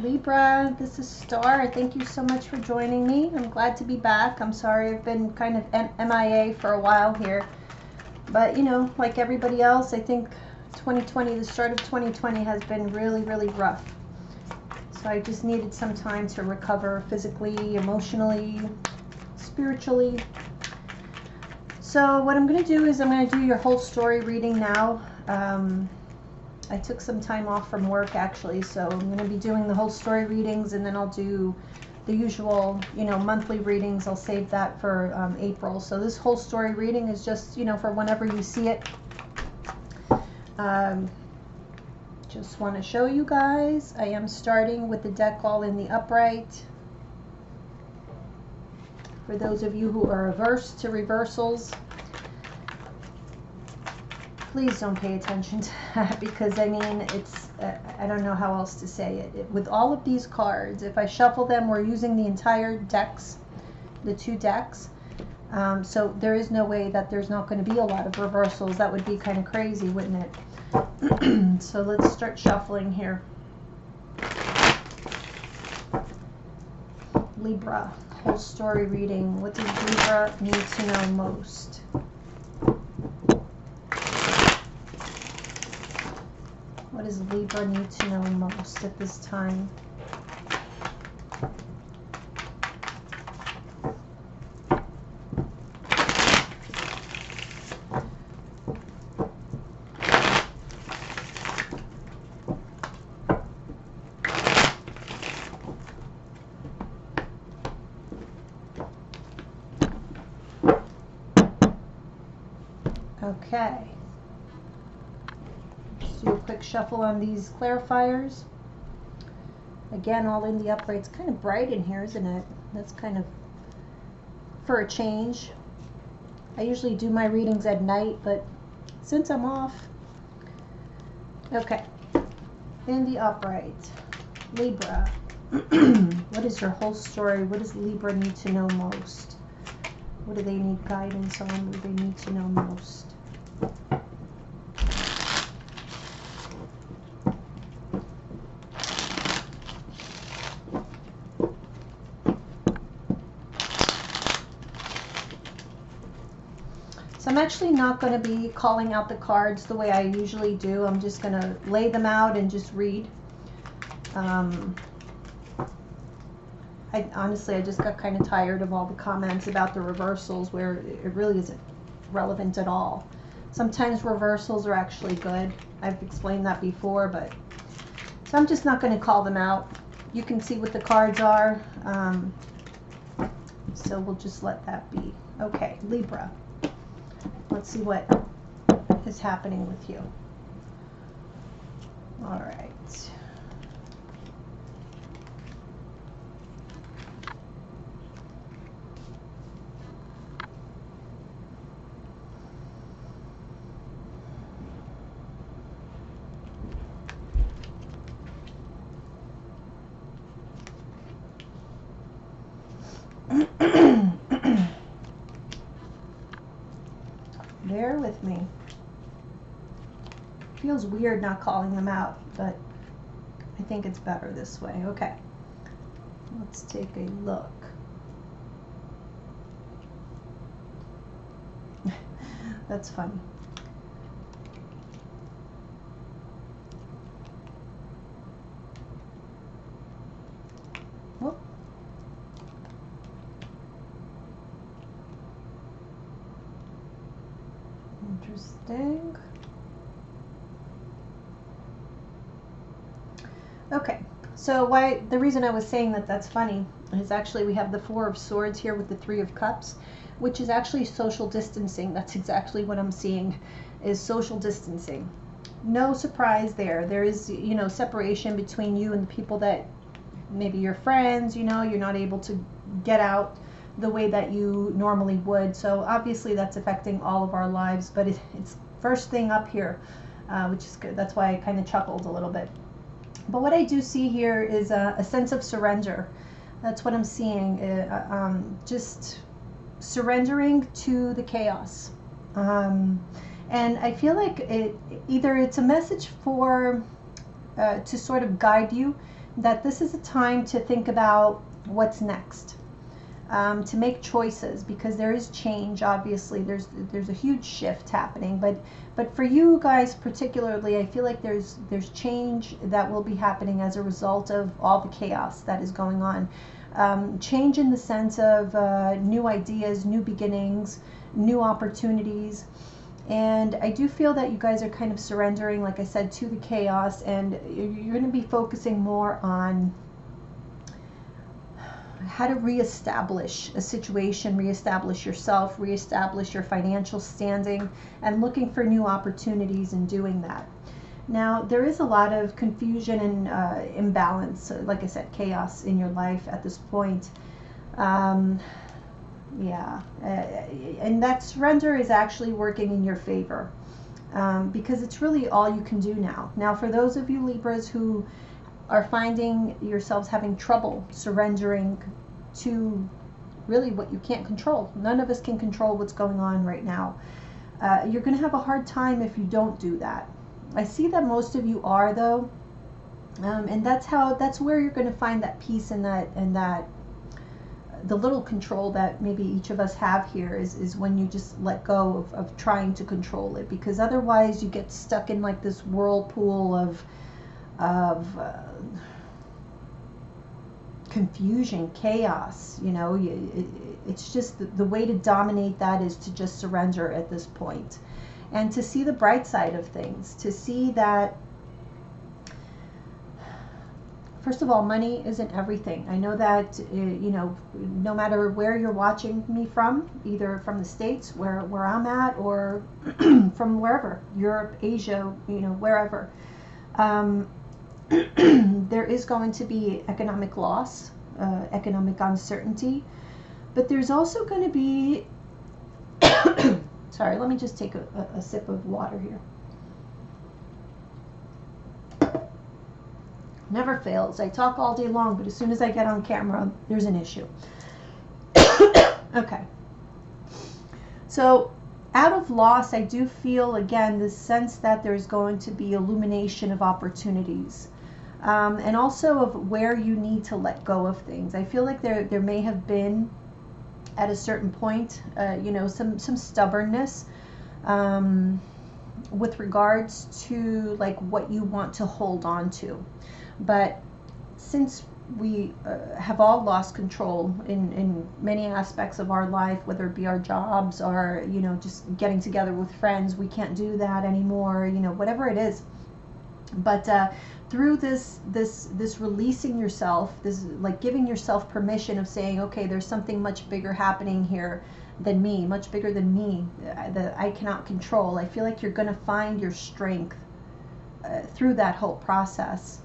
Libra, this is Star. Thank you so much for joining me. I'm glad to be back. I'm sorry I've been kind of MIA for a while here. But, you know, like everybody else, I think 2020, the start of 2020 has been really, really rough. So I just needed some time to recover physically, emotionally, spiritually. So what I'm going to do is I'm going to do your whole story reading now. I took some time off from work actually, so I'm going to be doing the whole story readings, and then I'll do the usual, you know, monthly readings. I'll save that for April. So this whole story reading is just, you know, for whenever you see it. Just want to show you guys. I am starting with the deck all in the upright. For those of you who are averse to reversals, please don't pay attention to that, because I mean, it's, I don't know how else to say it. With all of these cards, if I shuffle them, we're using the entire decks, the 2 decks. So there is no way that there's not going to be a lot of reversals. That would be kind of crazy, wouldn't it? So let's start shuffling here. Libra, whole story reading. What does Libra need to know most? What does Libra need to know most at this time? Okay. Do a quick shuffle on these clarifiers. Again, all in the upright. It's kind of bright in here, isn't it? That's kind of for a change. I usually do my readings at night, but since I'm off. Okay. In the upright. Libra. What is your whole story? What does Libra need to know most? What do they need guidance on? What do they need to know most? So I'm actually not going to be calling out the cards the way I usually do. I'm just going to lay them out and just read. Honestly, I just got kind of tired of all the comments about the reversals where it really isn't relevant at all. Sometimes reversals are actually good. I've explained that before, but so I'm just not going to call them out. You can see what the cards are. So we'll just let that be. Okay, Libra. Let's see what is happening with you. All right. Bear with me. Feels weird not calling them out, but I think it's better this way. Okay. Let's take a look. That's funny. Whoop. Interesting. Okay, so the reason I was saying that that's funny is actually we have the 4 of Swords here with the 3 of Cups, which is actually social distancing. That's exactly what I'm seeing, is social distancing. No surprise there. There is, you know, separation between you and the people that maybe your friends, you know, you're not able to get out the way that you normally would. So obviously that's affecting all of our lives, but it's first thing up here, which is good. That's why I kind of chuckled a little bit. But what I do see here is a sense of surrender. That's what I'm seeing. Just surrendering to the chaos. And I feel like either it's a message for to sort of guide you that this is a time to think about what's next, to make choices, because there is change. Obviously, there's a huge shift happening, but for you guys particularly, I feel like there's change that will be happening as a result of all the chaos that is going on. Change in the sense of new ideas, new beginnings, new opportunities. And I do feel that you guys are kind of surrendering, like I said, to the chaos, and you're going to be focusing more on how to reestablish a situation, reestablish yourself, reestablish your financial standing, and looking for new opportunities in doing that. Now, there is a lot of confusion and imbalance, like I said, chaos in your life at this point. And that surrender is actually working in your favor, because it's really all you can do now. Now, for those of you Libras who are finding yourselves having trouble surrendering to really what you can't control. None of us can control what's going on right now. You're going to have a hard time if you don't do that. I see that most of you are, though, and that's where you're going to find that peace and that the little control that maybe each of us have here is when you just let go of trying to control it, because otherwise you get stuck in like this whirlpool of confusion, chaos. It's just the way to dominate that is to just surrender at this point, and to see the bright side of things, to see that, first of all, money isn't everything. I know that, no matter where you're watching me from, either from the States, where I'm at, or from wherever, Europe, Asia, wherever, there is going to be economic loss, economic uncertainty, but there's also going to be, sorry, let me just take a sip of water here. Never fails. I talk all day long, but as soon as I get on camera, there's an issue. Okay. So out of loss, I do feel, again, this sense that there's going to be illumination of opportunities, and also of where you need to let go of things. I feel like there may have been, at a certain point, some stubbornness with regards to like what you want to hold on to. But since we have all lost control in many aspects of our life, whether it be our jobs or, just getting together with friends, we can't do that anymore, whatever it is. But through this releasing yourself, this like giving yourself permission of saying, okay, there's something much bigger happening here than me, much bigger than me, that I cannot control. I feel like you're going to find your strength through that whole process.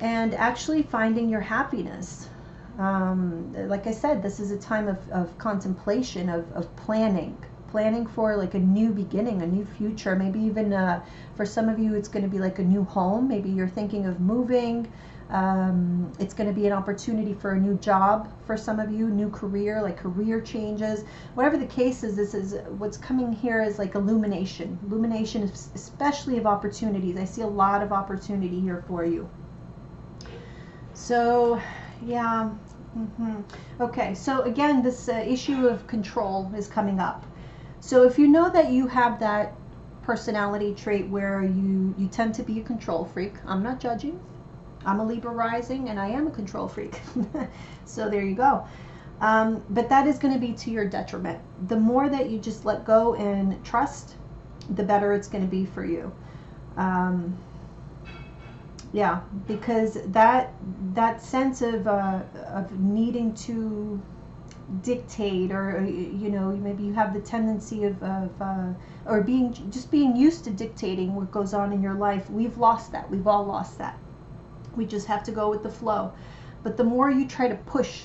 And actually finding your happiness. Like I said, this is a time of contemplation, of planning for like a new beginning, a new future. Maybe even for some of you, it's going to be like a new home. Maybe you're thinking of moving. It's going to be an opportunity for a new job for some of you, new career, like career changes. Whatever the case is, this is what's coming here is like illumination, especially of opportunities. I see a lot of opportunity here for you. So, yeah. Okay, so again, this issue of control is coming up. So if you know that you have that personality trait where you tend to be a control freak, I'm not judging. I'm a Libra rising, and I am a control freak. So there you go. But that is going to be to your detriment. The more that you just let go and trust, the better it's going to be for you. Yeah, because that sense of needing to dictate, or maybe you have the tendency of or being used to dictating what goes on in your life. We've lost that. We've all lost that. We just have to go with the flow. But the more you try to push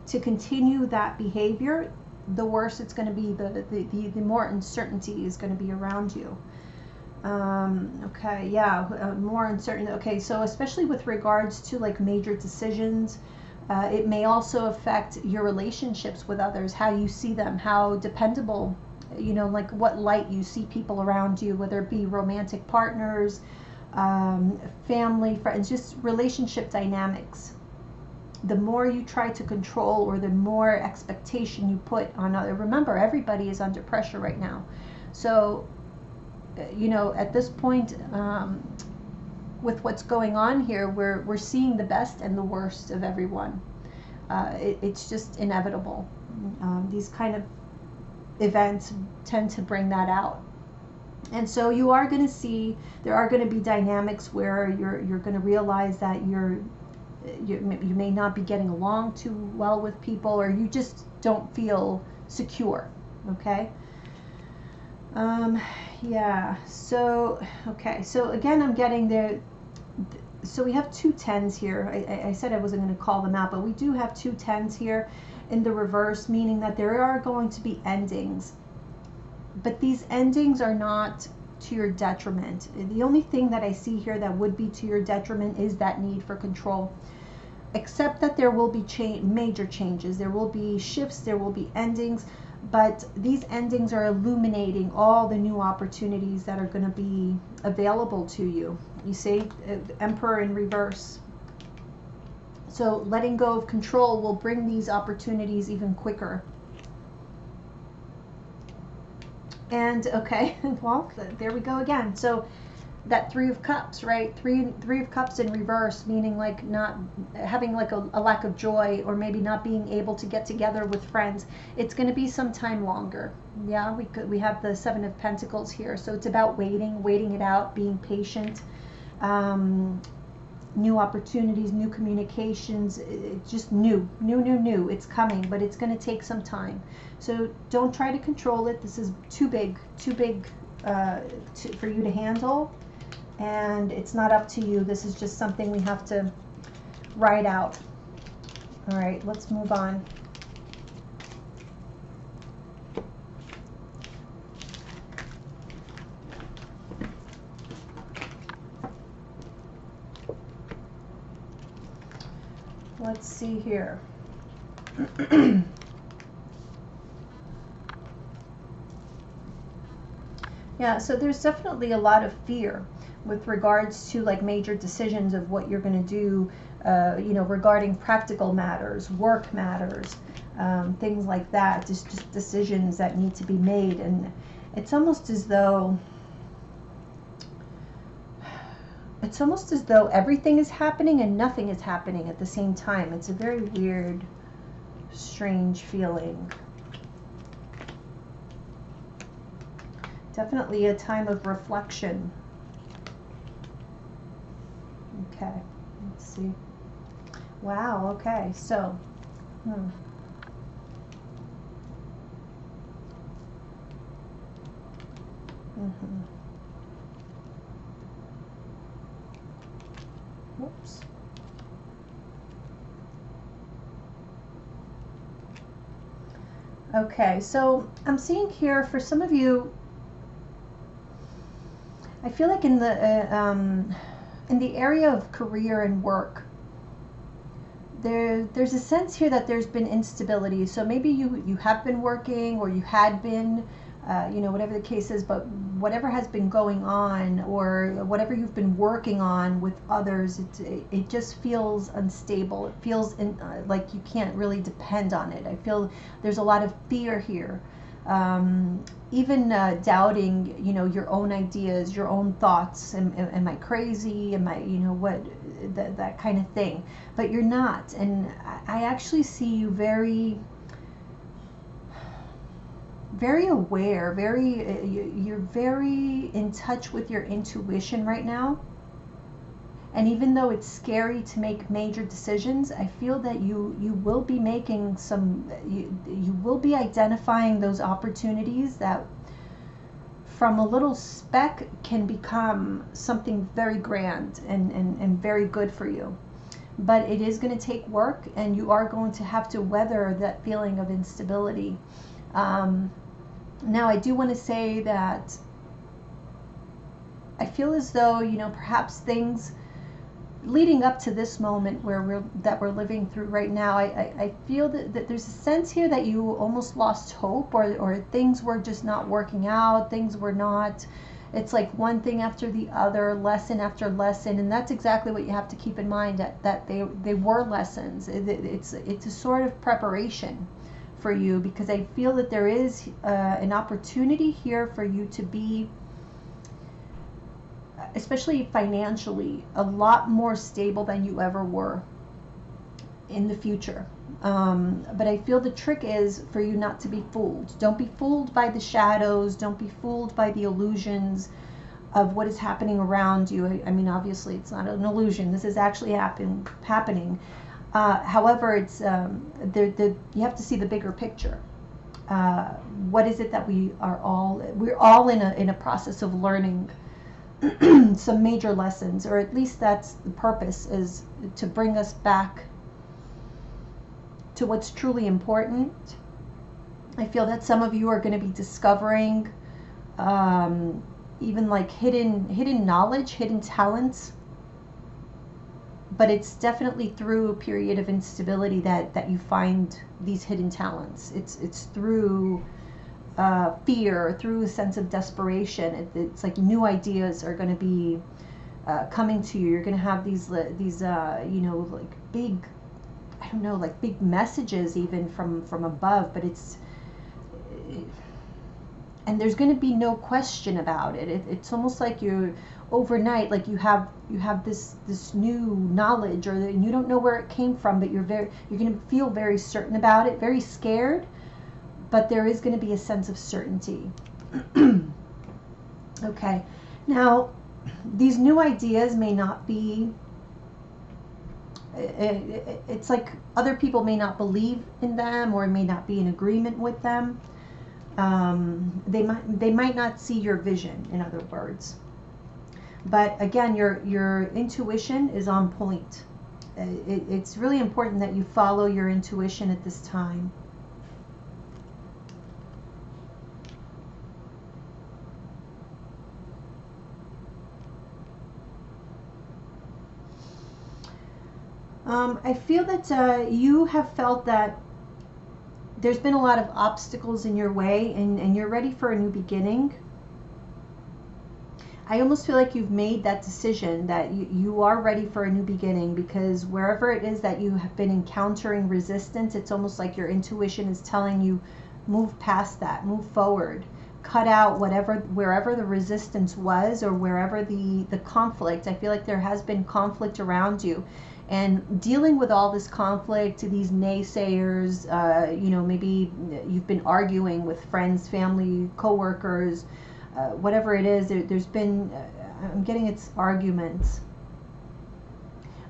to continue that behavior, the worse it's going to be. The more uncertainty is going to be around you. Okay, yeah, more uncertain. Okay, so especially with regards to like major decisions, it may also affect your relationships with others, how you see them, how dependable, like what light you see people around you, whether it be romantic partners, family, friends, just relationship dynamics. The more you try to control, or the more expectation you put on other, remember, everybody is under pressure right now. So, you know, at this point, with what's going on here, we're seeing the best and the worst of everyone. It's just inevitable. These kind of events tend to bring that out. And so you are going to see, there are going to be dynamics where you're going to realize that you may not be getting along too well with people, or you just don't feel secure. Okay. Yeah. So, okay. So again, I'm getting there. So we have 2 10s here. I said I wasn't going to call them out, but we do have 2 10s here in the reverse, meaning that there are going to be endings. But these endings are not to your detriment. The only thing that I see here that would be to your detriment is that need for control. Except that there will be major changes. There will be shifts, there will be endings, but these endings are illuminating all the new opportunities that are going to be available to you. You see, Emperor in reverse. So letting go of control will bring these opportunities even quicker. And okay, well, there we go again. So that 3 of Cups, right? Three of Cups in reverse, meaning like not having like a lack of joy, or maybe not being able to get together with friends. It's going to be some time longer. Yeah, we have the 7 of Pentacles here. So it's about waiting it out, being patient. New opportunities, new communications, it's just new. It's coming, but it's going to take some time. So don't try to control it. This is too big for you to handle, and it's not up to you. This is just something we have to ride out. All right, let's move on. Let's see here. Yeah, so there's definitely a lot of fear with regards to like major decisions of what you're going to do, you know, regarding practical matters, work matters, things like that, just decisions that need to be made. And it's almost as though everything is happening and nothing is happening at the same time. It's a very weird, strange feeling. Definitely a time of reflection. Okay, let's see. Wow, okay, so, Whoops. Okay, so I'm seeing here for some of you, I feel like in the area of career and work, there's a sense here that there's been instability. So maybe you have been working, or you had been, you know, whatever the case is, but whatever has been going on, or whatever you've been working on with others, it just feels unstable. It feels like you can't really depend on it. I feel there's a lot of fear here. Even doubting, you know, your own ideas, your own thoughts. Am I crazy? Am I, you know, what, that kind of thing. But you're not. And I actually see you very aware, you're very in touch with your intuition right now. And even though it's scary to make major decisions, I feel that you will be making some, you will be identifying those opportunities that from a little speck can become something very grand and very good for you. But it is going to take work, and you are going to have to weather that feeling of instability. Now, I do want to say that I feel as though, you know, perhaps things leading up to this moment where we're living through right now, I feel that there's a sense here that you almost lost hope, or things were just not working out, things were not, It's like one thing after the other, lesson after lesson, and that's exactly what you have to keep in mind, that they were lessons. It's a sort of preparation for you, because I feel that there is an opportunity here for you to be, especially financially, a lot more stable than you ever were in the future. But I feel the trick is for you not to be fooled. Don't be fooled by the shadows. Don't be fooled by the illusions of what is happening around you. I mean, obviously, it's not an illusion. This is actually happening. However, it's you have to see the bigger picture. What is it that we're all in a process of learning some major lessons, or at least that's the purpose, is to bring us back to what's truly important. I feel that some of you are going to be discovering even like hidden knowledge, hidden talents, but it's definitely through a period of instability that you find these hidden talents. It's through fear, through a sense of desperation. It's like new ideas are going to be coming to you. You're going to have these you know, like big, I don't know, like big messages even from above, but and there's going to be no question about it. It's almost like you're overnight, like you have this new knowledge, or you don't know where it came from, but you're going to feel very certain about it, very scared, but there is going to be a sense of certainty. Okay, now these new ideas may not be, it's like other people may not believe in them, or may not be in agreement with them. They might not see your vision, in other words. But again, your intuition is on point. It's really important that you follow your intuition at this time. I feel that you have felt that there's been a lot of obstacles in your way, and you're ready for a new beginning. I almost feel like you've made that decision, that you are ready for a new beginning, because wherever it is that you have been encountering resistance, it's almost like your intuition is telling you, move past that, move forward, cut out wherever the resistance was, or wherever the conflict. I feel like there has been conflict around you. And dealing with all this conflict, these naysayers, you know, maybe you've been arguing with friends, family, coworkers, whatever it is, there's been, I'm getting it's arguments.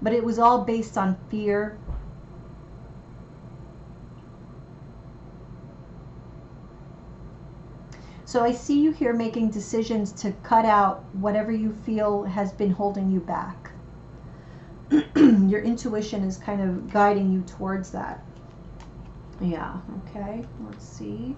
But it was all based on fear. So I see you here making decisions to cut out whatever you feel has been holding you back. Your intuition is kind of guiding you towards that. Yeah, okay, let's see.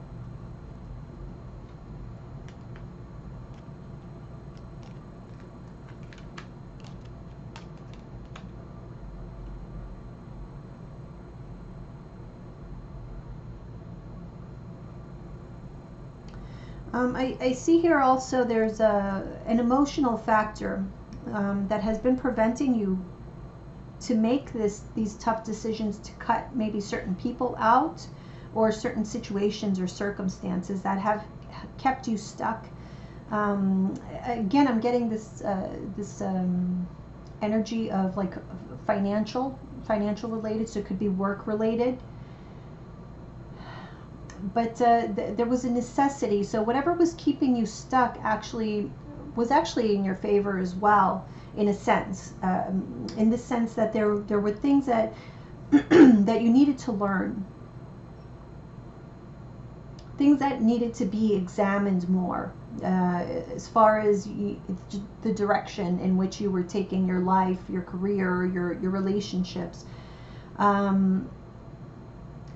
I see here also there's an emotional factor that has been preventing you to make these tough decisions, to cut maybe certain people out, or certain situations or circumstances that have kept you stuck. Again, I'm getting this energy of like financial related, so it could be work related. But there was a necessity, so whatever was keeping you stuck was actually in your favor as well, in a sense, in the sense that there were things that that you needed to learn, things that needed to be examined more, as far as the direction in which you were taking your life, your career, your relationships.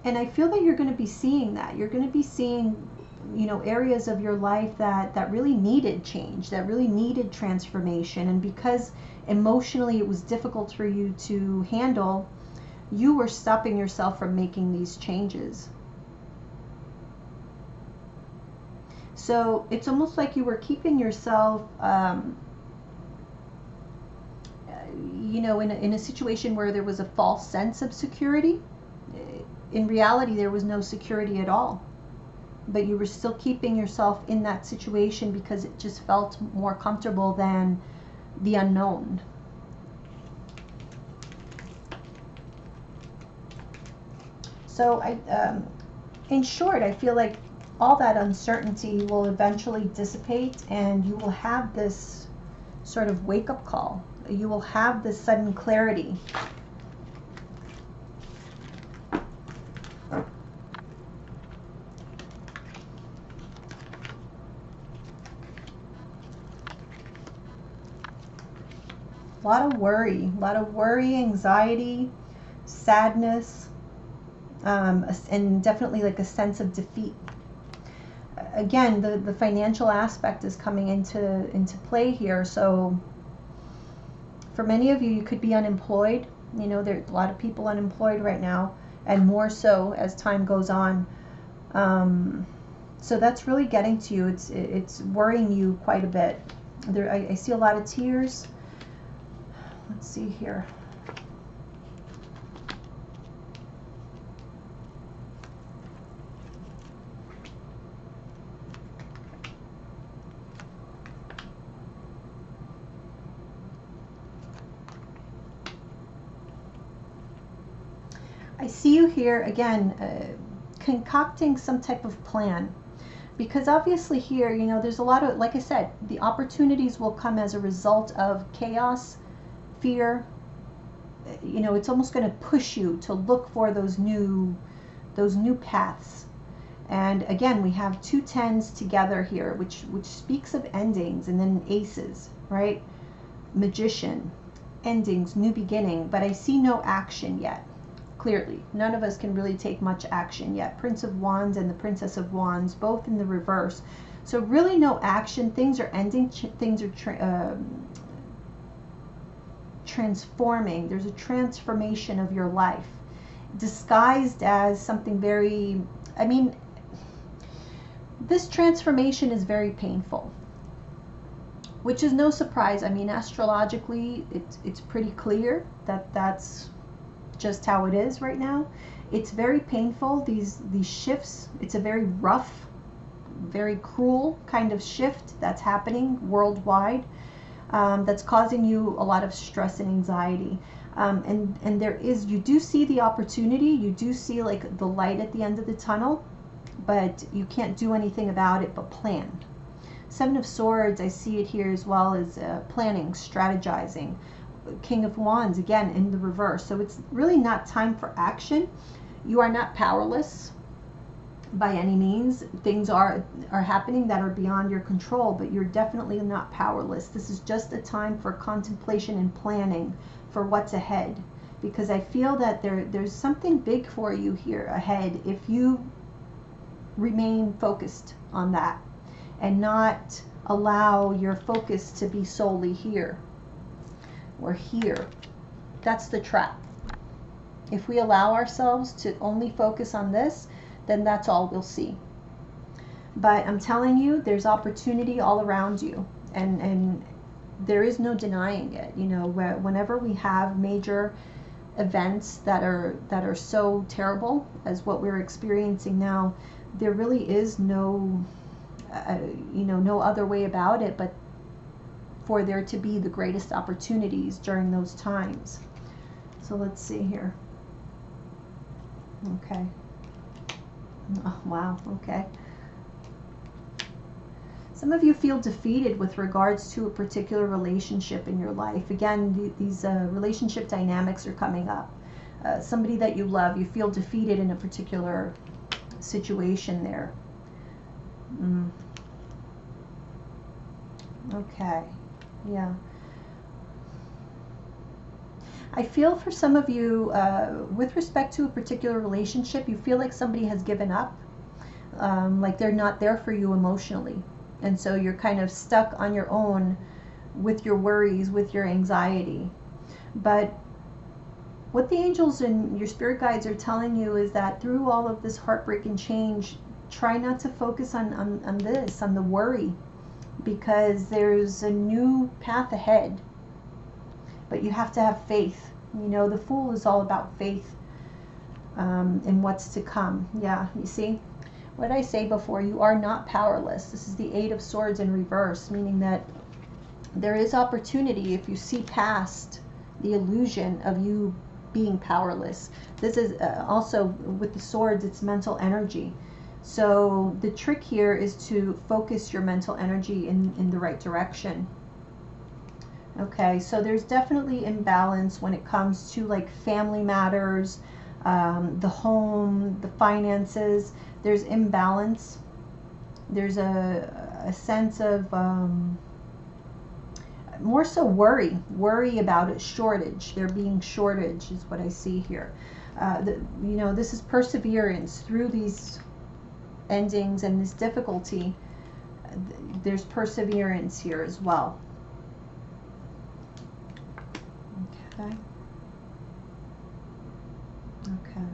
And I feel that you're going to be seeing that. You're going to be seeing, you know, areas of your life that really needed change, that really needed transformation. And because emotionally it was difficult for you to handle, you were stopping yourself from making these changes. So it's almost like you were keeping yourself, in a situation where there was a false sense of security. In reality, there was no security at all. But you were still keeping yourself in that situation because it just felt more comfortable than the unknown. So in short, I feel like all that uncertainty will eventually dissipate, and you will have this sort of wake-up call. You will have this sudden clarity. A lot of worry, anxiety, sadness, and definitely like a sense of defeat. Again, the financial aspect is coming into play here. So for many of you, you could be unemployed. There's a lot of people unemployed right now, and more so as time goes on. So that's really getting to you. It's worrying you quite a bit. I see a lot of tears. Let's see here. I see you here again, concocting some type of plan. Because obviously here, there's a lot of, like I said, the opportunities will come as a result of chaos, fear. It's almost going to push you to look for those new paths. And again, we have 2 10s together here, which speaks of endings, and then aces, right? Magician, endings, new beginning. But I see no action yet. Clearly, none of us can really take much action yet. Prince of Wands and the Princess of Wands, both in the reverse. So really no action. Things are ending. Things are transforming. There's a transformation of your life, disguised as something very, this transformation is very painful, which is no surprise. Astrologically, it's pretty clear that that's just how it is right now. It's very painful, these shifts. It's a very rough, very cruel kind of shift that's happening worldwide, that's causing you a lot of stress and anxiety. And you do see the opportunity, you do see like the light at the end of the tunnel, but you can't do anything about it but plan. 7 of Swords, I see it here as well as planning, strategizing. King of Wands, again, in the reverse. So it's really not time for action. You are not powerless by any means. Things are happening that are beyond your control, but you're definitely not powerless. This is just a time for contemplation and planning for what's ahead, because I feel that there's something big for you here ahead if you remain focused on that and not allow your focus to be solely here or here. That's the trap. If we allow ourselves to only focus on this, then that's all we'll see. But I'm telling you, there's opportunity all around you, and there is no denying it. Whenever we have major events that are so terrible as what we're experiencing now, there really is no no other way about it but for there to be the greatest opportunities during those times. So let's see here. Okay. Oh, wow. Okay. Some of you feel defeated with regards to a particular relationship in your life. Again, these relationship dynamics are coming up. Somebody that you love, you feel defeated in a particular situation there. Okay. Yeah. I feel for some of you, with respect to a particular relationship, you feel like somebody has given up, like they're not there for you emotionally. And so you're kind of stuck on your own with your worries, with your anxiety. But what the angels and your spirit guides are telling you is that through all of this heartbreak and change, try not to focus on this, on the worry, because there's a new path ahead. But you have to have faith. You know, the Fool is all about faith in what's to come. Yeah, you see? What I say before, you are not powerless. This is the Eight of Swords in reverse, meaning that there is opportunity if you see past the illusion of you being powerless. This is also with the swords, it's mental energy. So the trick here is to focus your mental energy in the right direction. Okay, so there's definitely imbalance when it comes to like family matters, the home, the finances. There's imbalance. There's a sense of more so worry about it, shortage. There being shortage is what I see here. You know, this is perseverance through these endings and this difficulty. There's perseverance here as well. Okay. Okay.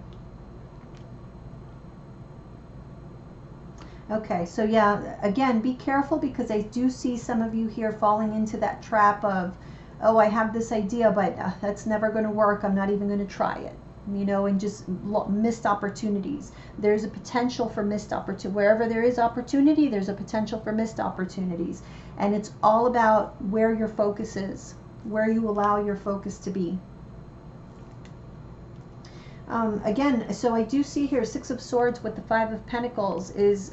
Okay, so yeah, again, be careful, because I do see some of you here falling into that trap of, oh, I have this idea, but that's never going to work. I'm not even going to try it, you know, and just missed opportunities. There's a potential for missed opportunity. Wherever there is opportunity, there's a potential for missed opportunities. And it's all about where your focus is, where you allow your focus to be. Again, so I do see here Six of Swords with the Five of Pentacles is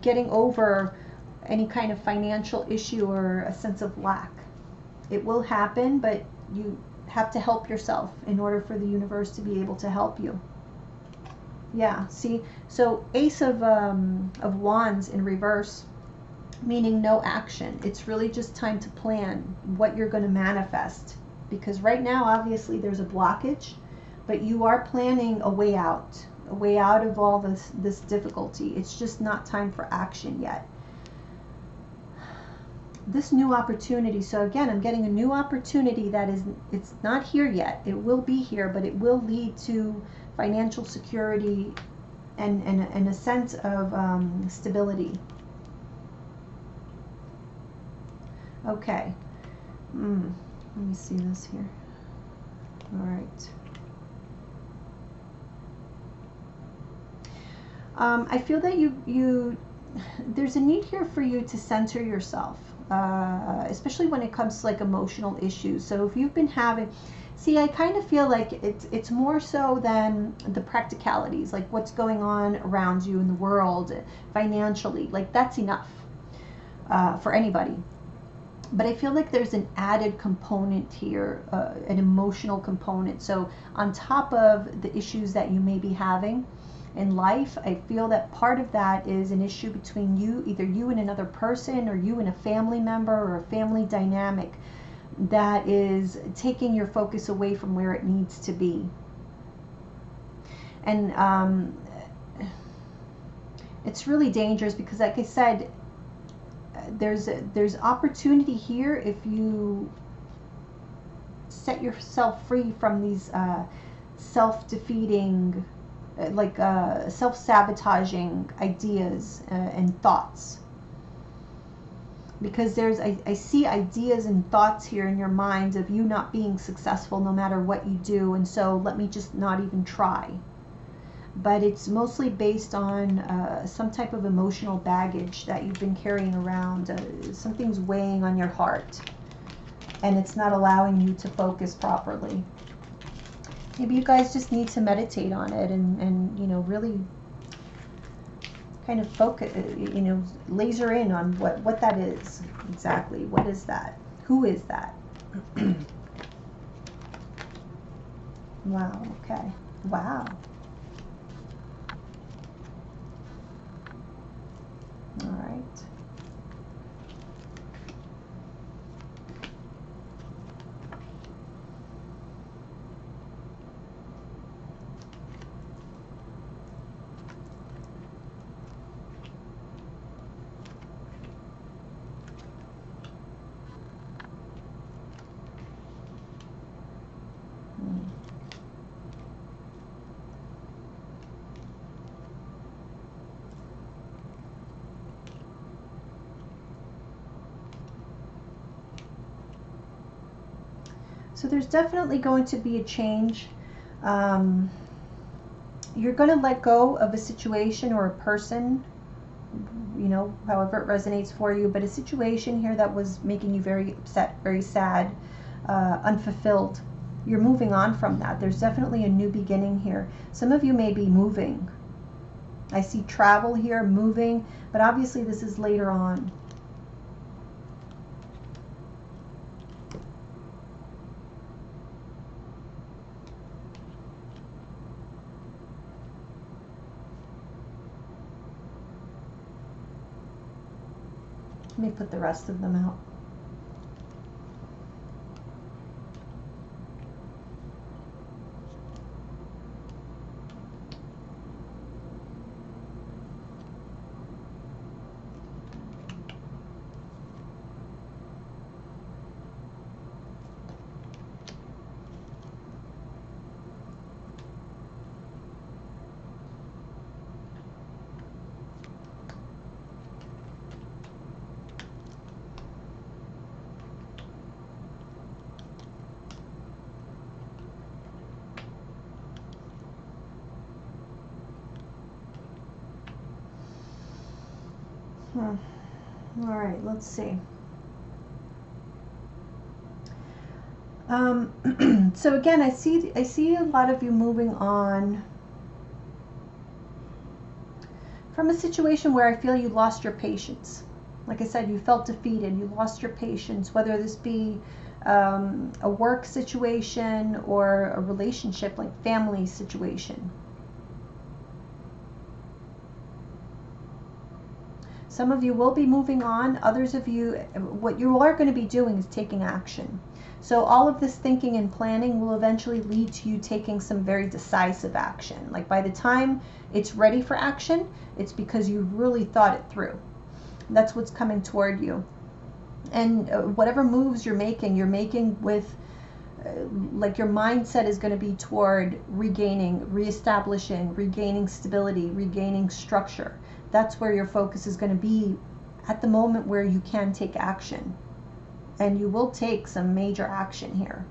getting over any kind of financial issue or a sense of lack. It will happen, but you have to help yourself in order for the universe to be able to help you. Yeah, see, so Ace of Wands in reverse, meaning no action. It's really just time to plan what you're going to manifest, because right now obviously there's a blockage, but you are planning a way out of all this difficulty. It's just not time for action yet. This new opportunity, so again, I'm getting a new opportunity that is, it's not here yet. It will be here, but it will lead to financial security and a sense of stability. Okay. Let me see this here. All right. I feel that there's a need here for you to center yourself, especially when it comes to like emotional issues. So if you've been having, see, I kind of feel like it's more so than the practicalities, like what's going on around you in the world financially, like that's enough for anybody. But I feel like there's an added component here, an emotional component. So on top of the issues that you may be having in life, I feel that part of that is an issue between you, either you and another person, or you and a family member, or a family dynamic that is taking your focus away from where it needs to be. And it's really dangerous, because like I said, there's opportunity here if you set yourself free from these self-defeating, like self-sabotaging ideas and thoughts. Because I see ideas and thoughts here in your mind of you not being successful no matter what you do, and so let me just not even try. But it's mostly based on some type of emotional baggage that you've been carrying around. Something's weighing on your heart, and it's not allowing you to focus properly. Maybe you guys just need to meditate on it and you know, really kind of focus, you know, laser in on what that is exactly. What is that? Who is that? Wow, okay. Wow. All right. So there's definitely going to be a change. You're going to let go of a situation or a person, you know, however it resonates for you, but a situation here that was making you very upset, very sad, unfulfilled. You're moving on from that. There's definitely a new beginning here. Some of you may be moving. I see travel here, moving, but obviously this is later on. Let me put the rest of them out. All right, let's see. So again, I see a lot of you moving on from a situation where I feel you lost your patience. Like I said, you felt defeated, you lost your patience, whether this be a work situation or a relationship, like family situation. Some of you will be moving on. Others of you, what you are going to be doing is taking action. So all of this thinking and planning will eventually lead to you taking some very decisive action. Like by the time it's ready for action, it's because you really thought it through. That's what's coming toward you. And whatever moves you're making with, like your mindset is going to be toward regaining, reestablishing, regaining stability, regaining structure. That's where your focus is going to be at the moment where you can take action. And you will take some major action here.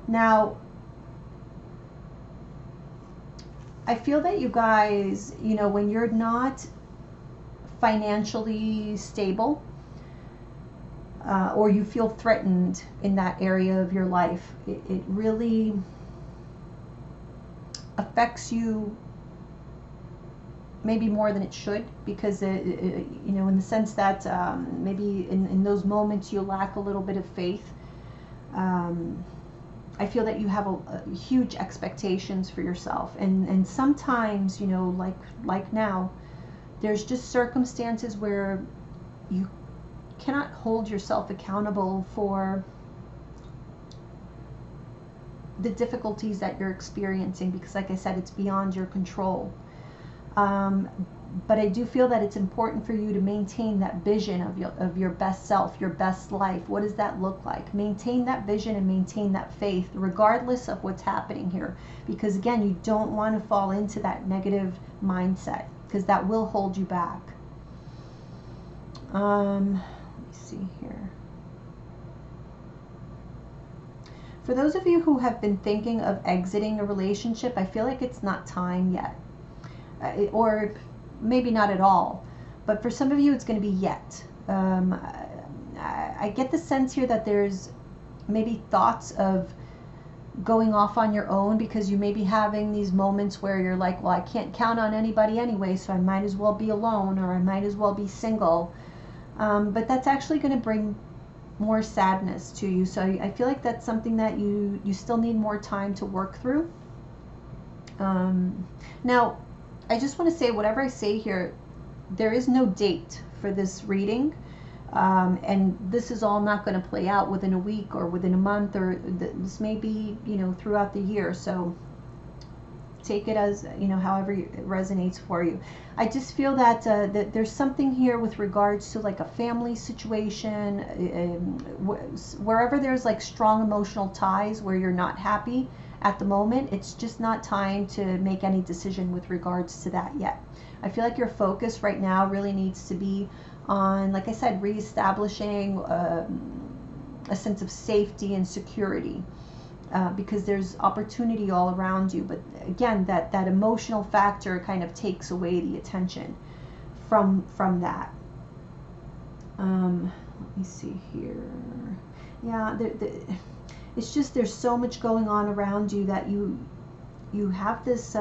Now, I feel that you guys, you know, when you're not financially stable, or you feel threatened in that area of your life, it really affects you maybe more than it should, because you know, in the sense that maybe in those moments you lack a little bit of faith. I feel that you have a huge expectations for yourself, and sometimes, you know, like now, there's just circumstances where you cannot hold yourself accountable for the difficulties that you're experiencing, because like I said, it's beyond your control. But I do feel that it's important for you to maintain that vision of your best self, your best life. What does that look like? Maintain that vision and maintain that faith regardless of what's happening here, because again, you don't want to fall into that negative mindset, because that will hold you back. Let me see here. For those of you who have been thinking of exiting a relationship, I feel like it's not time yet. Or maybe not at all. But for some of you, it's going to be yet. I get the sense here that there's maybe thoughts of going off on your own, because you may be having these moments where you're like, well, I can't count on anybody anyway, so I might as well be alone, or I might as well be single. But that's actually going to bring more sadness to you. So I feel like that's something that you still need more time to work through. Now, I just want to say, whatever I say here, there is no date for this reading. And this is all not going to play out within a week or within a month, or this may be, you know, throughout the year. So take it as, you know, however it resonates for you. I just feel that that there's something here with regards to like a family situation, wherever there's like strong emotional ties where you're not happy at the moment. It's just not time to make any decision with regards to that yet. I feel like your focus right now really needs to be on, like I said, reestablishing a sense of safety and security, because there's opportunity all around you. But again, that emotional factor kind of takes away the attention from that. Let me see here. Yeah, it's just there's so much going on around you that you have this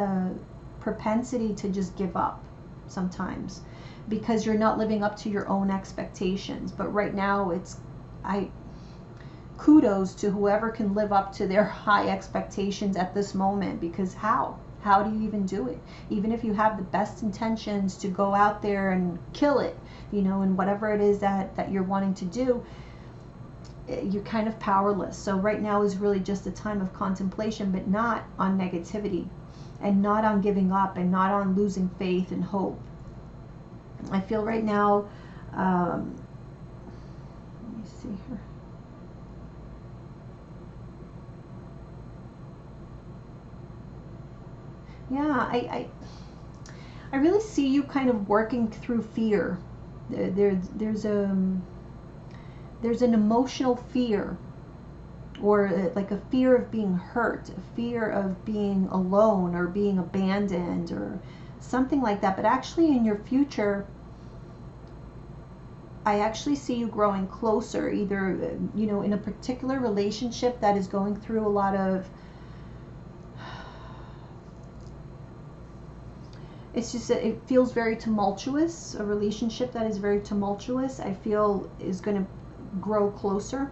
propensity to just give up sometimes, because you're not living up to your own expectations. But right now, kudos to whoever can live up to their high expectations at this moment, because how do you even do it? Even if you have the best intentions to go out there and kill it, and whatever it is that you're wanting to do, you're kind of powerless. So right now is really just a time of contemplation, but not on negativity, and not on giving up, and not on losing faith and hope. I feel right now, let me see here. Yeah, I really see you kind of working through fear. There's an emotional fear, or like a fear of being hurt, a fear of being alone or being abandoned or something like that. But actually in your future, I actually see you growing closer, either in a particular relationship that is going through a lot of, it's just that it feels very tumultuous. A relationship that is very tumultuous, I feel, is going to grow closer.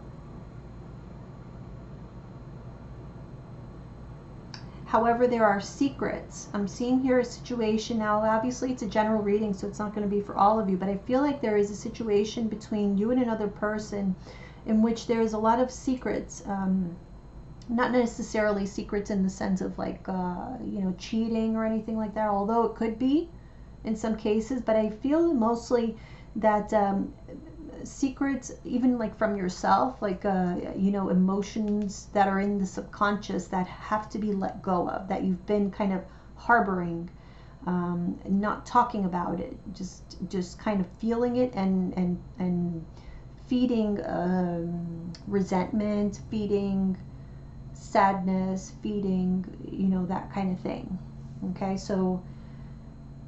However, there are secrets. I'm seeing here a situation now. Obviously, it's a general reading, so it's not going to be for all of you, but I feel like there is a situation between you and another person in which there is a lot of secrets. Not necessarily secrets in the sense of like, cheating or anything like that, although it could be in some cases, but I feel mostly that secrets, even like from yourself, like, emotions that are in the subconscious that have to be let go of, that you've been kind of harboring, not talking about it, just kind of feeling it and feeding resentment, feeding sadness, feeding, that kind of thing. Okay, so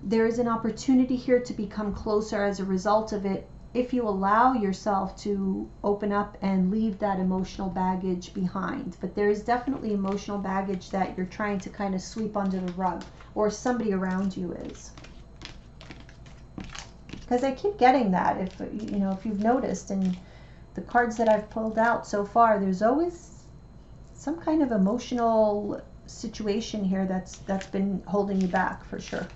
there is an opportunity here to become closer as a result of it, if you allow yourself to open up and leave that emotional baggage behind. But there is definitely emotional baggage that you're trying to kind of sweep under the rug, or somebody around you is. Because I keep getting that, if you've noticed in the cards that I've pulled out so far, there's always some kind of emotional situation here that's been holding you back, for sure.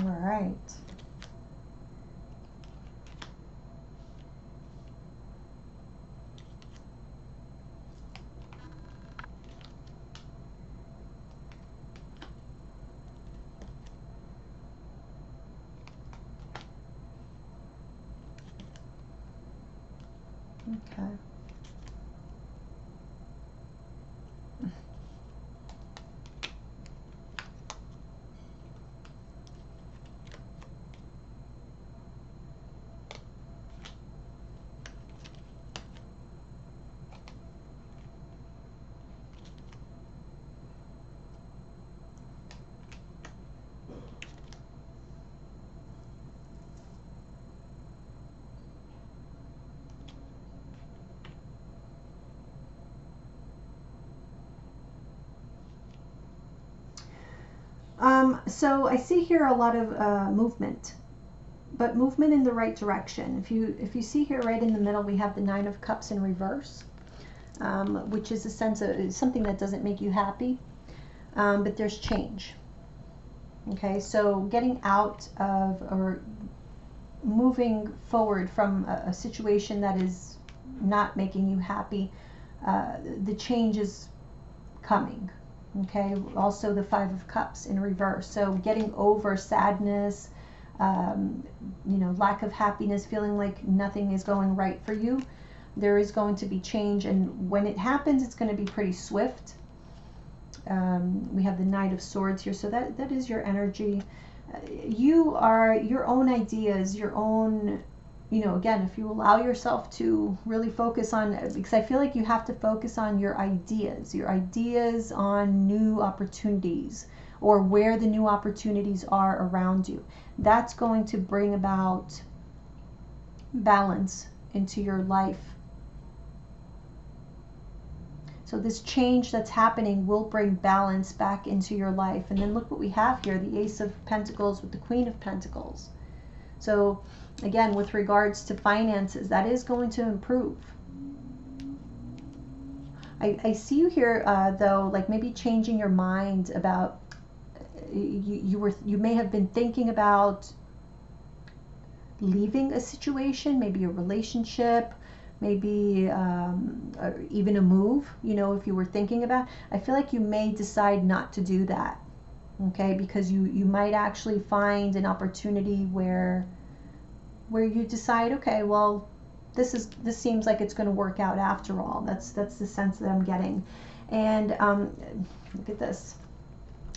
All right. Okay. So I see here a lot of movement, but movement in the right direction. If you see here right in the middle, we have the Nine of Cups in reverse. which is a sense of something that doesn't make you happy, but there's change. Okay, so getting out of or moving forward from a situation that is not making you happy, the change is coming. Okay, also the Five of Cups in reverse. So getting over sadness, lack of happiness, feeling like nothing is going right for you. There is going to be change, and when it happens, it's going to be pretty swift. We have the Knight of Swords here, so that is your energy. You are your own ideas, your own, again, if you allow yourself to really focus on, because I feel like you have to focus on your ideas on new opportunities, or where the new opportunities are around you. That's going to bring about balance into your life. So this change that's happening will bring balance back into your life. And then look what we have here, the Ace of Pentacles with the Queen of Pentacles. So again, with regards to finances, that is going to improve. I see you here, though, like maybe changing your mind about, you may have been thinking about leaving a situation, maybe a relationship, maybe even a move, if you were thinking about. I feel like you may decide not to do that, okay, because you might actually find an opportunity where you decide, okay, well, this seems like it's going to work out after all. That's the sense that I'm getting. And look at this,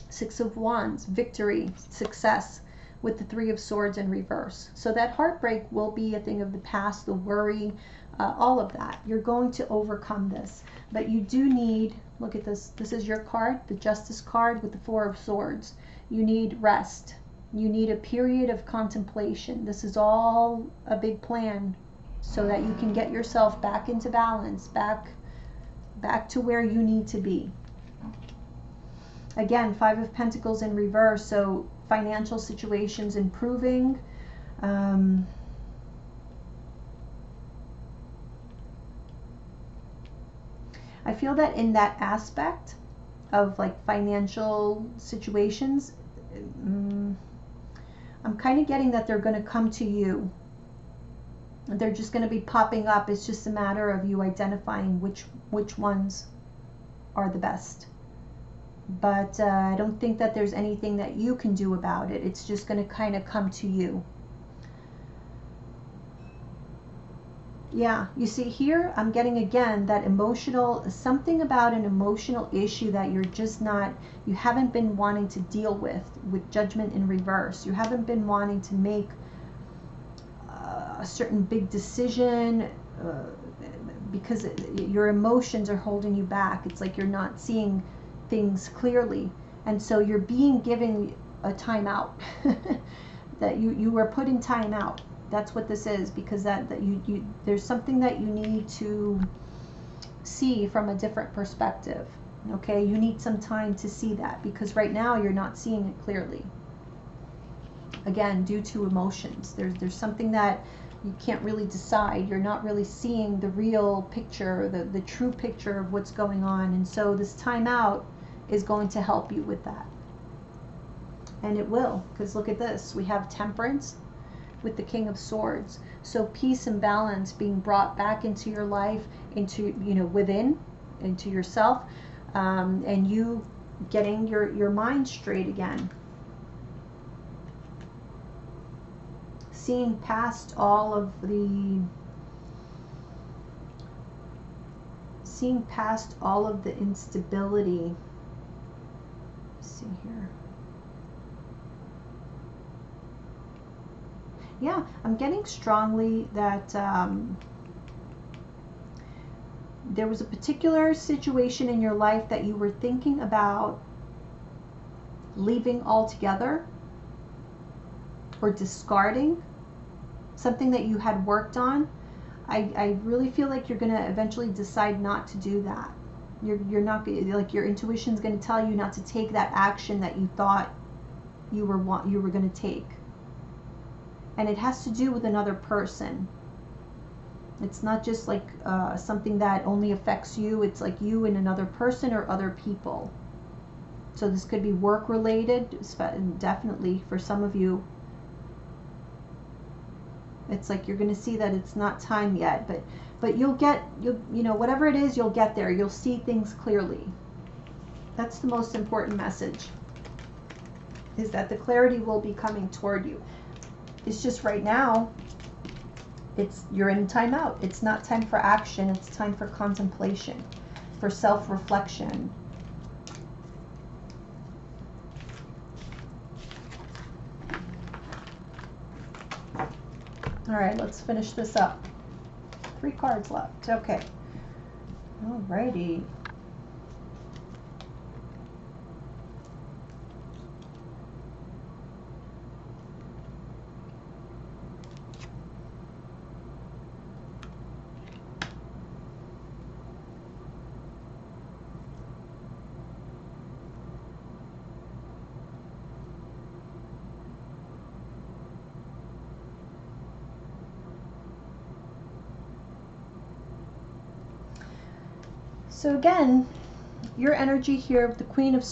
Six of Wands, victory, success, with the Three of Swords in reverse. So that heartbreak will be a thing of the past, the worry, all of that. You're going to overcome this, but you do need, look at this, this is your card, the Justice card with the Four of Swords. You need rest. You need a period of contemplation. This is all a big plan so that you can get yourself back into balance, back to where you need to be. Again, Five of Pentacles in reverse, so financial situations improving. I feel that in that aspect of like financial situations, I'm kind of getting that they're going to come to you. They're just going to be popping up. It's just a matter of you identifying which ones are the best. But I don't think that there's anything that you can do about it. It's just going to kind of come to you. Yeah, you see here, I'm getting again that emotional, something about an emotional issue that you're just not, you haven't been wanting to deal with Judgment in reverse. You haven't been wanting to make a certain big decision because your emotions are holding you back. It's like you're not seeing things clearly, and so you're being given a timeout. That you were put in timeout. That's what this is, because that you there's something that you need to see from a different perspective. Okay, you need some time to see that, because right now you're not seeing it clearly. Again, due to emotions, there's something that you can't really decide. You're not really seeing the real picture, the true picture of what's going on, and so this timeout is going to help you with that. And it will, because look at this, we have Temperance with the King of Swords. So peace and balance being brought back into your life, into, within, into yourself, and you getting your mind straight again. Seeing past all of the instability. Let's see here. Yeah, I'm getting strongly that there was a particular situation in your life that you were thinking about leaving altogether or discarding, something that you had worked on. I really feel like you're going to eventually decide not to do that. You're not, like, your intuition's going to tell you not to take that action that you thought you were going to take. And it has to do with another person. It's not just like something that only affects you. It's like you and another person or other people. So this could be work related, definitely for some of you. It's like you're going to see that it's not time yet, but you'll you know, whatever it is, you'll get there. You'll see things clearly. That's the most important message, is that the clarity will be coming toward you. It's just right now, you're in timeout. It's not time for action. It's time for contemplation, for self-reflection. All right, let's finish this up. 3 cards left. Okay. All righty. So again, your energy here, the Queen of,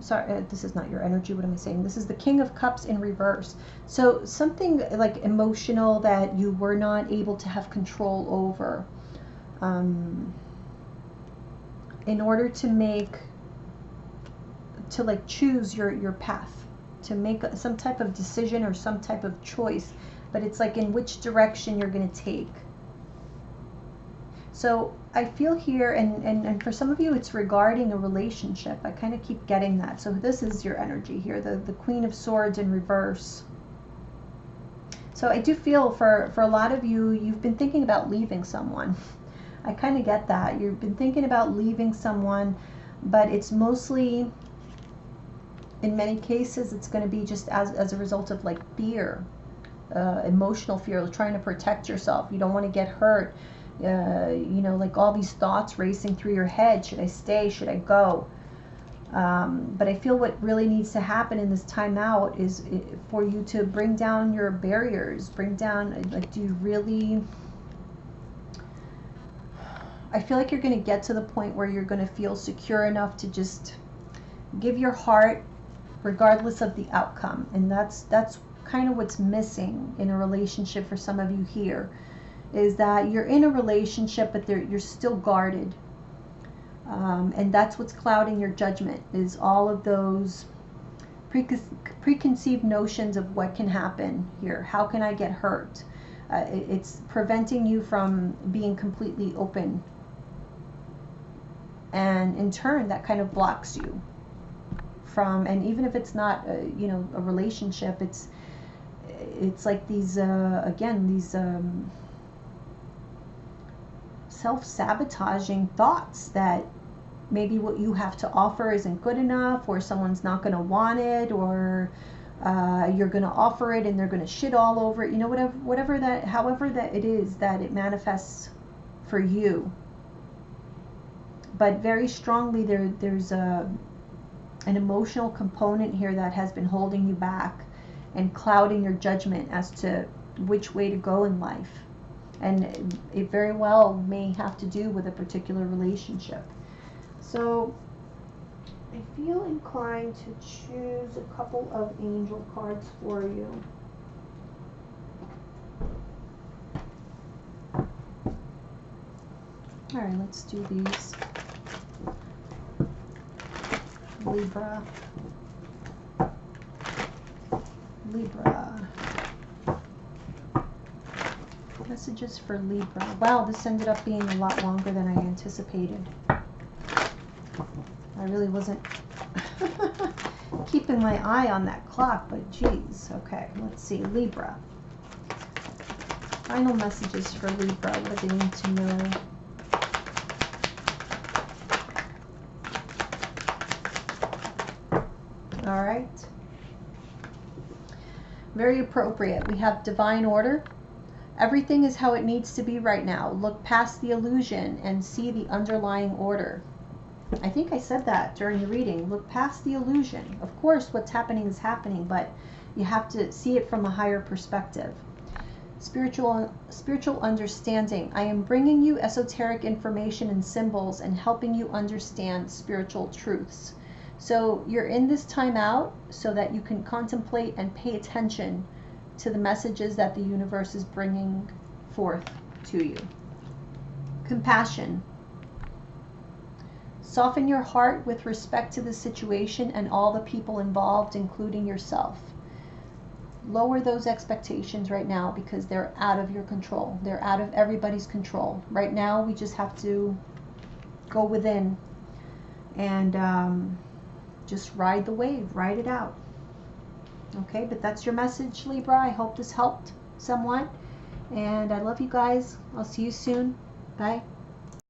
sorry, this is not your energy, what am I saying? This is the King of Cups in reverse. So something like emotional that you were not able to have control over. In order to like choose your path, to make some type of decision or some type of choice, but it's like in which direction you're going to take. So I feel here, and for some of you, it's regarding a relationship. I kind of keep getting that. So this is your energy here, the Queen of Swords in reverse. So I do feel for a lot of you, you've been thinking about leaving someone. I kind of get that. You've been thinking about leaving someone, but it's mostly, in many cases, it's going to be just as a result of like fear, emotional fear, trying to protect yourself. You don't want to get hurt. You know, like all these thoughts racing through your head. Should I stay? Should I go? But I feel what really needs to happen in this timeout is for you to bring down your barriers, bring down, like, do you really, I feel like you're going to get to the point where you're going to feel secure enough to just give your heart regardless of the outcome. And that's kind of what's missing in a relationship for some of you here, is that you're in a relationship, but you're still guarded. And that's what's clouding your judgment, is all of those preconceived notions of what can happen here. How can I get hurt? It's preventing you from being completely open. And in turn, that kind of blocks you from, and even if it's not, you know, a relationship, it's like these, again, these self-sabotaging thoughts that maybe what you have to offer isn't good enough, or someone's not going to want it, or you're going to offer it and they're going to shit all over it. You know, whatever that, however that it is that it manifests for you. But very strongly there's an emotional component here that has been holding you back and clouding your judgment as to which way to go in life. And it very well may have to do with a particular relationship. So I feel inclined to choose a couple of angel cards for you. All right, let's do these. Libra. Messages for Libra. Wow, this ended up being a lot longer than I anticipated. I really wasn't keeping my eye on that clock, but geez. Okay, let's see. Libra. Final messages for Libra. What do they need to know? All right. Very appropriate. We have divine order. Everything is how it needs to be right now. Look past the illusion and see the underlying order. I think I said that during the reading. Look past the illusion. Of course, what's happening is happening, but you have to see it from a higher perspective. Spiritual understanding. I am bringing you esoteric information and symbols and helping you understand spiritual truths. So you're in this time out so that you can contemplate and pay attention to the messages that the universe is bringing forth to you. Compassion. Soften your heart with respect to the situation and all the people involved, including yourself. Lower those expectations right now because they're out of your control. They're out of everybody's control. Right now, we just have to go within and just ride the wave, ride it out. Okay, but that's your message, Libra. I hope this helped somewhat. And I love you guys. I'll see you soon. Bye.